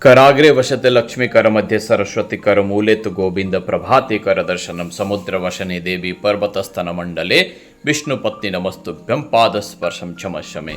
कराग्रे वसते लक्ष्मी कर मध्ये सरस्वती कर मूले तु गोविंद प्रभाते कर दर्शनम समुद्र वशने देवी पर्वतस्तन मंडले विष्णुपत्नी नमस्तुभ्यम पाद स्पर्शम चमशमे।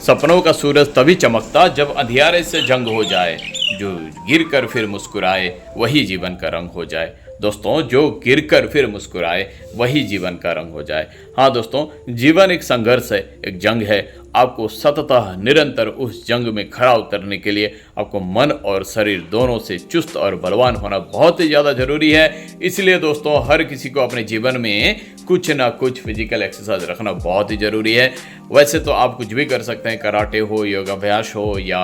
सपनों का सूरज तभी चमकता जब अंधियारे से जंग हो जाए, जो गिर कर फिर मुस्कुराए वही जीवन का रंग हो जाए। दोस्तों, जो गिर कर फिर मुस्कुराए वही जीवन का रंग हो जाए। हाँ दोस्तों, जीवन एक संघर्ष है, एक जंग है। आपको सततः निरंतर उस जंग में खड़ा उतरने के लिए आपको मन और शरीर दोनों से चुस्त और बलवान होना बहुत ही ज़्यादा जरूरी है। इसलिए दोस्तों, हर किसी को अपने जीवन में कुछ ना कुछ फिजिकल एक्सरसाइज रखना बहुत ही ज़रूरी है। वैसे तो आप कुछ भी कर सकते हैं, कराटे हो, योगाभ्यास हो या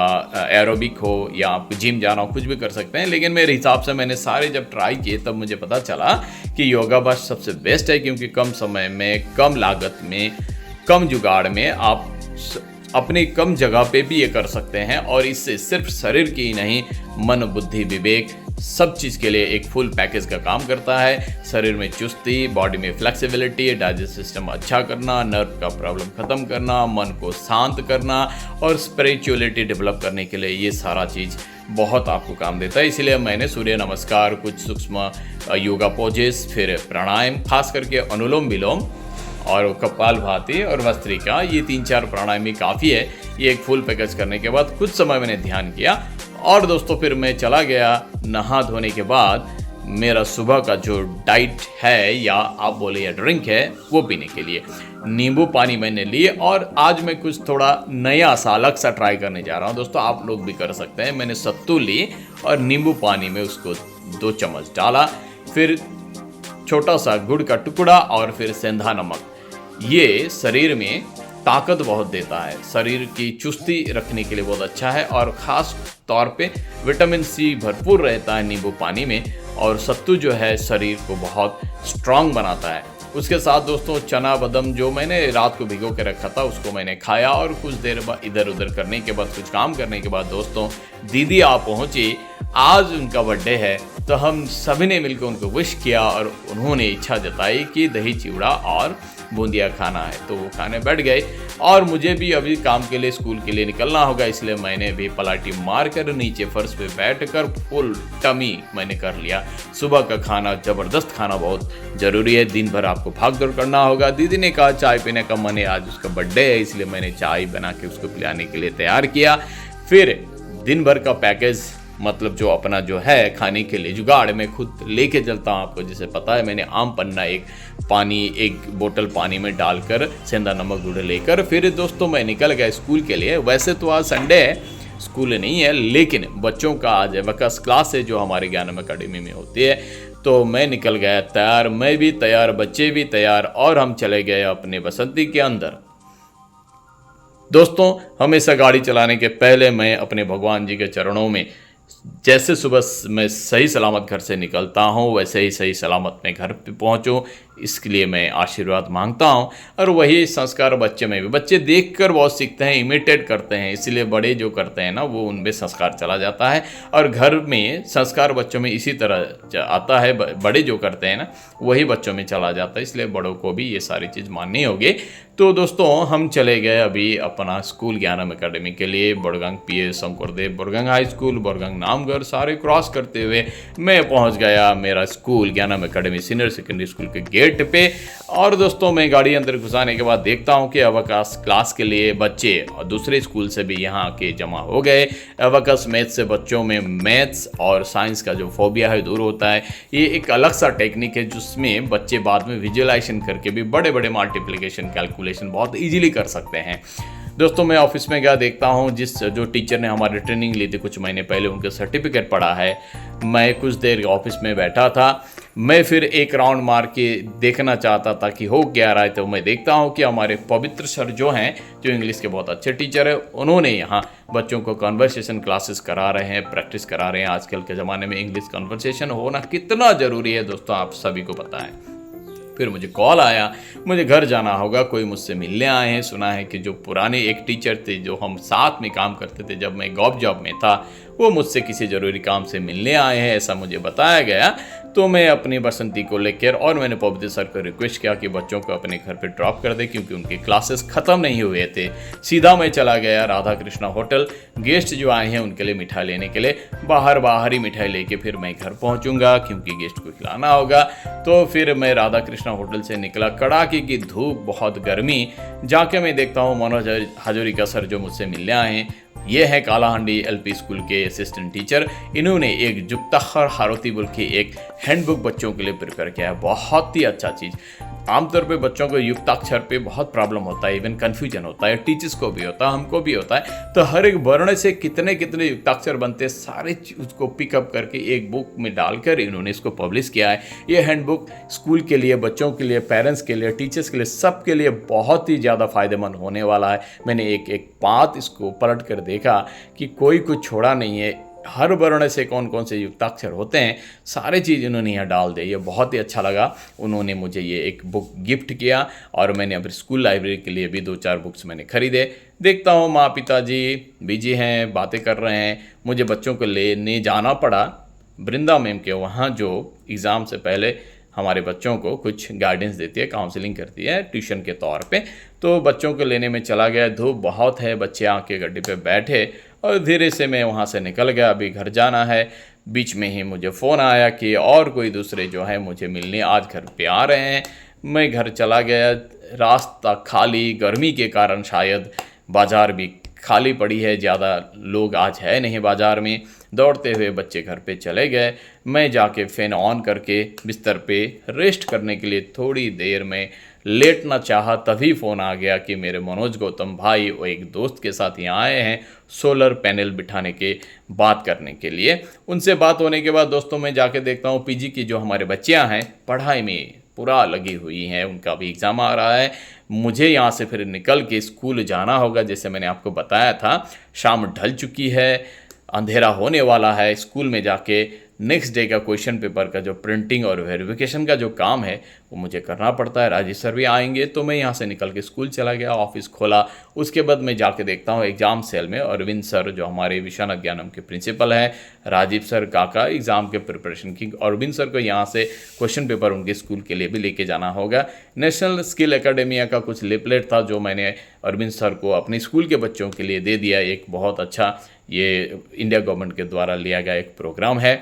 एरोबिक हो या आपको जिम जाना हो, कुछ भी कर सकते हैं। लेकिन मेरे हिसाब से मैंने सारे जब ट्राई किए तब मुझे पता चला कि योगाभ्यास सबसे बेस्ट है, क्योंकि कम समय में, कम लागत में, कम जुगाड़ में आप अपनी कम जगह पे भी ये कर सकते हैं। और इससे सिर्फ शरीर की ही नहीं, मन, बुद्धि, विवेक, सब चीज़ के लिए एक फुल पैकेज का काम करता है। शरीर में चुस्ती, बॉडी में फ्लेक्सिबिलिटी, डाइजेस्ट सिस्टम अच्छा करना, नर्व का प्रॉब्लम खत्म करना, मन को शांत करना और स्पिरिचुअलिटी डेवलप करने के लिए ये सारा चीज़ बहुत आपको काम देता है। इसलिए मैंने सूर्य नमस्कार, कुछ सूक्ष्म योगा पोजेस, फिर प्राणायाम, खास करके अनुलोम विलोम और कपालभाति और भस्त्रिका, ये 3-4 प्राणायाम ही काफ़ी है। ये एक फुल पैकेज करने के बाद कुछ समय मैंने ध्यान किया और दोस्तों फिर मैं चला गया नहा धोने के बाद मेरा सुबह का जो डाइट है या आप बोले या ड्रिंक है वो पीने के लिए नींबू पानी मैंने लिए। और आज मैं कुछ थोड़ा नया सा अलग सा ट्राई करने जा रहा हूँ। दोस्तों, आप लोग भी कर सकते हैं। मैंने सत्तू ली और नींबू पानी में उसको 2 चम्मच डाला, फिर छोटा सा गुड़ का टुकड़ा और फिर सेंधा नमक। ये शरीर में ताकत बहुत देता है, शरीर की चुस्ती रखने के लिए बहुत अच्छा है और ख़ास तौर पे विटामिन सी भरपूर रहता है नींबू पानी में। और सत्तू जो है शरीर को बहुत स्ट्रांग बनाता है। उसके साथ दोस्तों चना बादाम जो मैंने रात को भिगो के रखा था उसको मैंने खाया और कुछ देर बाद इधर उधर करने के बाद, कुछ काम करने के बाद दोस्तों दीदी आ पहुँची। आज उनका बर्थडे है तो हम सभी ने मिलकर उनको विश किया और उन्होंने इच्छा जताई कि दही चिवड़ा और बूंदिया खाना है, तो वो खाने बैठ गए। और मुझे भी अभी काम के लिए, स्कूल के लिए निकलना होगा, इसलिए मैंने भी पलाटी मार कर नीचे फर्श पे बैठकर फुल टमी मैंने कर लिया। सुबह का खाना, ज़बरदस्त खाना बहुत ज़रूरी है। दिन भर आपको भाग दौड़ करना होगा। दीदी ने कहा चाय पीने का मन है, आज उसका बर्थडे है, इसलिए मैंने चाय बना के उसको पिलाने के लिए तैयार किया। फिर दिन भर का पैकेज, मतलब जो अपना जो है खाने के लिए जुगाड़ मैं खुद लेके चलता हूँ। आपको जैसे पता है, मैंने आम पन्ना एक बोतल पानी में डालकर सेंधा नमक गुड़ लेकर फिर दोस्तों मैं निकल गया स्कूल के लिए। वैसे तो आज संडे है, स्कूल नहीं है, लेकिन बच्चों का आज एबेकस क्लास है जो हमारे ज्ञानम अकेडमी में होती है। तो मैं निकल गया तैयार, मैं भी तैयार, बच्चे भी तैयार और हम चले गए अपने बसंती के अंदर। दोस्तों, हमेशा गाड़ी चलाने के पहले मैं अपने भगवान जी के चरणों में, जैसे सुबह मैं सही सलामत घर से निकलता हूँ वैसे ही सही सलामत मैं घर पे पहुँचूँ, इसके लिए मैं आशीर्वाद मांगता हूँ। और वही संस्कार बच्चे में भी, बच्चे देखकर बहुत सीखते हैं, इमिटेट करते हैं, इसलिए बड़े जो करते हैं ना वो उनमें संस्कार चला जाता है। और घर में संस्कार बच्चों में इसी तरह आता है, बड़े जो करते हैं ना वही बच्चों में चला जाता है, इसलिए बड़ों को भी ये सारी चीज़ माननी होगी। तो दोस्तों हम चले गए अभी अपना स्कूल ज्ञानम अकेडमी के लिए। बोरगंग पीएस शंकरदेव बोरगंग हाई स्कूल, बोरगंग नामगढ़ सारे क्रॉस करते हुए मैं पहुंच गया मेरा स्कूल ज्ञानम अकेडमी सीनियर सेकेंडरी स्कूल के गेट पे। और दोस्तों मैं गाड़ी अंदर घुसाने के बाद देखता हूं कि अवकाश क्लास के लिए बच्चे और दूसरे स्कूल से भी यहाँ के जमा हो गए। अवकाश मैथ्स से बच्चों में मैथ्स और साइंस का जो फोबिया है दूर होता है। ये एक अलग सा टेक्निक है जिसमें बच्चे बाद में विजुअलाइजेशन करके भी बड़े बड़े मल्टीप्लिकेशन कैलकुलेशन बहुत इजीली कर सकते हैं। दोस्तों मैं ऑफिस में गया, देखता हूँ जो टीचर ने हमारी ट्रेनिंग ली थी कुछ महीने पहले, उनके सर्टिफिकेट पड़ा है। मैं कुछ देर ऑफिस में बैठा था, मैं फिर एक राउंड मार के देखना चाहता था कि हो क्या रहा है। तो मैं देखता हूँ कि हमारे पवित्र सर जो हैं, जो इंग्लिश के बहुत अच्छे टीचर हैं, उन्होंने यहाँ बच्चों को कन्वर्सेशन क्लासेस करा रहे हैं, प्रैक्टिस करा रहे हैं। आजकल के ज़माने में इंग्लिश कन्वर्सेशन होना कितना ज़रूरी है दोस्तों, आप सभी को पता है। फिर मुझे कॉल आया, मुझे घर जाना होगा, कोई मुझसे मिलने आए हैं। सुना है कि जो पुराने एक टीचर थे जो हम साथ में काम करते थे जब मैं गॉव जॉब में था, वो मुझसे किसी ज़रूरी काम से मिलने आए हैं, ऐसा मुझे बताया गया। तो मैं अपनी बसंती को लेकर और मैंने पवित्र सर को रिक्वेस्ट किया कि बच्चों को अपने घर पे ड्रॉप कर दे, क्योंकि उनके क्लासेस ख़त्म नहीं हुए थे। सीधा मैं चला गया राधा कृष्णा होटल। गेस्ट जो आए हैं उनके लिए मिठाई लेने के लिए बाहर ही मिठाई लेके फिर मैं घर पहुंचूंगा, क्योंकि गेस्ट को खिलाना होगा। तो फिर मैं राधा कृष्णा होटल से निकला, कड़ाके की धूप, बहुत गर्मी। जाके मैं देखता हूँ मनोज हाजोरिका सर जो मुझसे मिलने आए हैं, ये है कालाहांडी एलपी स्कूल के असिस्टेंट टीचर। इन्होंने एक जुफ्ताखर हारोती बोल के एक हैंडबुक बच्चों के लिए प्रिपेयर किया है, बहुत ही अच्छा चीज़। आमतौर पे बच्चों को युक्ताक्षर पे बहुत प्रॉब्लम होता है, इवन कन्फ्यूजन होता है, टीचर्स को भी होता है, हमको भी होता है। तो हर एक वर्ण से कितने कितने युक्ताक्षर बनते हैं, सारे उसको पिकअप करके एक बुक में डालकर इन्होंने इसको पब्लिश किया है। ये हैंडबुक स्कूल के लिए, बच्चों के लिए, पेरेंट्स के लिए, टीचर्स के लिए, सबके लिए बहुत ही ज़्यादा फायदेमंद होने वाला है। मैंने एक एक बात इसको पलट कर देखा कि कोई कुछ छोड़ा नहीं है, हर वर्ण से कौन कौन से युक्ताक्षर होते हैं, सारे चीज़ इन्होंने यहाँ डाल दिए। ये बहुत ही अच्छा लगा। उन्होंने मुझे ये एक बुक गिफ्ट किया और मैंने अपनी स्कूल लाइब्रेरी के लिए भी 2-4 बुक्स मैंने खरीदे। देखता हूँ माँ पिताजी बिजी हैं, बातें कर रहे हैं। मुझे बच्चों को लेने जाना पड़ा वृंदा मैम के वहाँ, जो एग्ज़ाम से पहले हमारे बच्चों को कुछ गाइडेंस देती है, काउंसलिंग करती है ट्यूशन के तौर पे। तो बच्चों को लेने में चला गया। धूप बहुत है, बच्चे आके गड्ढे पे बैठे और धीरे से मैं वहाँ से निकल गया। अभी घर जाना है। बीच में ही मुझे फ़ोन आया कि और कोई दूसरे जो है मुझे मिलने आज घर पे आ रहे हैं। मैं घर चला गया। रास्ता खाली, गर्मी के कारण शायद बाज़ार भी खाली पड़ी है, ज़्यादा लोग आज है नहीं बाज़ार में। दौड़ते हुए बच्चे घर पे चले गए। मैं जाके फ़ैन ऑन करके बिस्तर पे रेस्ट करने के लिए थोड़ी देर में लेटना चाहा, तभी फ़ोन आ गया कि मेरे मनोज गौतम भाई वो एक दोस्त के साथ यहाँ आए हैं सोलर पैनल बिठाने के बात करने के लिए। उनसे बात होने के बाद दोस्तों मैं जाके देखता हूँ पीजी की जो हमारे बच्चियाँ हैं पढ़ाई में पूरा लगी हुई हैं, उनका भी एग्ज़ाम आ रहा है। मुझे यहाँ से फिर निकल के स्कूल जाना होगा। जैसे मैंने आपको बताया था, शाम ढल चुकी है, अंधेरा होने वाला है। स्कूल में जाके नेक्स्ट डे का क्वेश्चन पेपर का जो प्रिंटिंग और वेरिफिकेशन का जो काम है वो मुझे करना पड़ता है। राजीव सर भी आएंगे। तो मैं यहाँ से निकल के स्कूल चला गया, ऑफिस खोला। उसके बाद मैं जाके देखता हूँ एग्ज़ाम सेल में अरविंद सर जो हमारे विश्वनाथ ज्ञानम के प्रिंसिपल हैं, राजीव सर काका एग्ज़ाम के प्रिपरेशन की। अरविंद सर को यहाँ से क्वेश्चन पेपर उनके स्कूल के लिए भी लेके जाना होगा। नेशनल स्किल एकेडमिया का कुछ लिपलेट था जो मैंने अरविंद सर को अपने स्कूल के बच्चों के लिए दे दिया। एक बहुत अच्छा ये इंडिया गवर्नमेंट के द्वारा लिया गया एक प्रोग्राम है।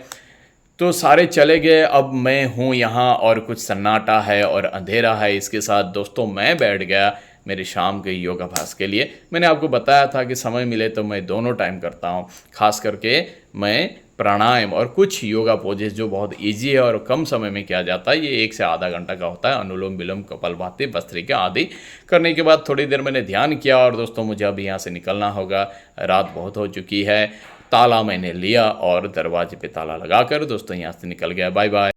तो सारे चले गए। अब मैं हूँ यहाँ और कुछ सन्नाटा है और अंधेरा है। इसके साथ दोस्तों मैं बैठ गया मेरे शाम के योगाभ्यास के लिए। मैंने आपको बताया था कि समय मिले तो मैं दोनों टाइम करता हूँ। खास करके मैं प्राणायाम और कुछ योगा पोजेस जो बहुत इजी है और कम समय में किया जाता है, ये 1 से आधा घंटा का होता है। अनुलोम विलोम, कपालभाति, भस्त्रिका आदि करने के बाद थोड़ी देर मैंने ध्यान किया। और दोस्तों मुझे अभी यहाँ से निकलना होगा, रात बहुत हो चुकी है। ताला मैंने लिया और दरवाजे पे ताला लगाकर दोस्तों यहाँ से निकल गया। Bye bye.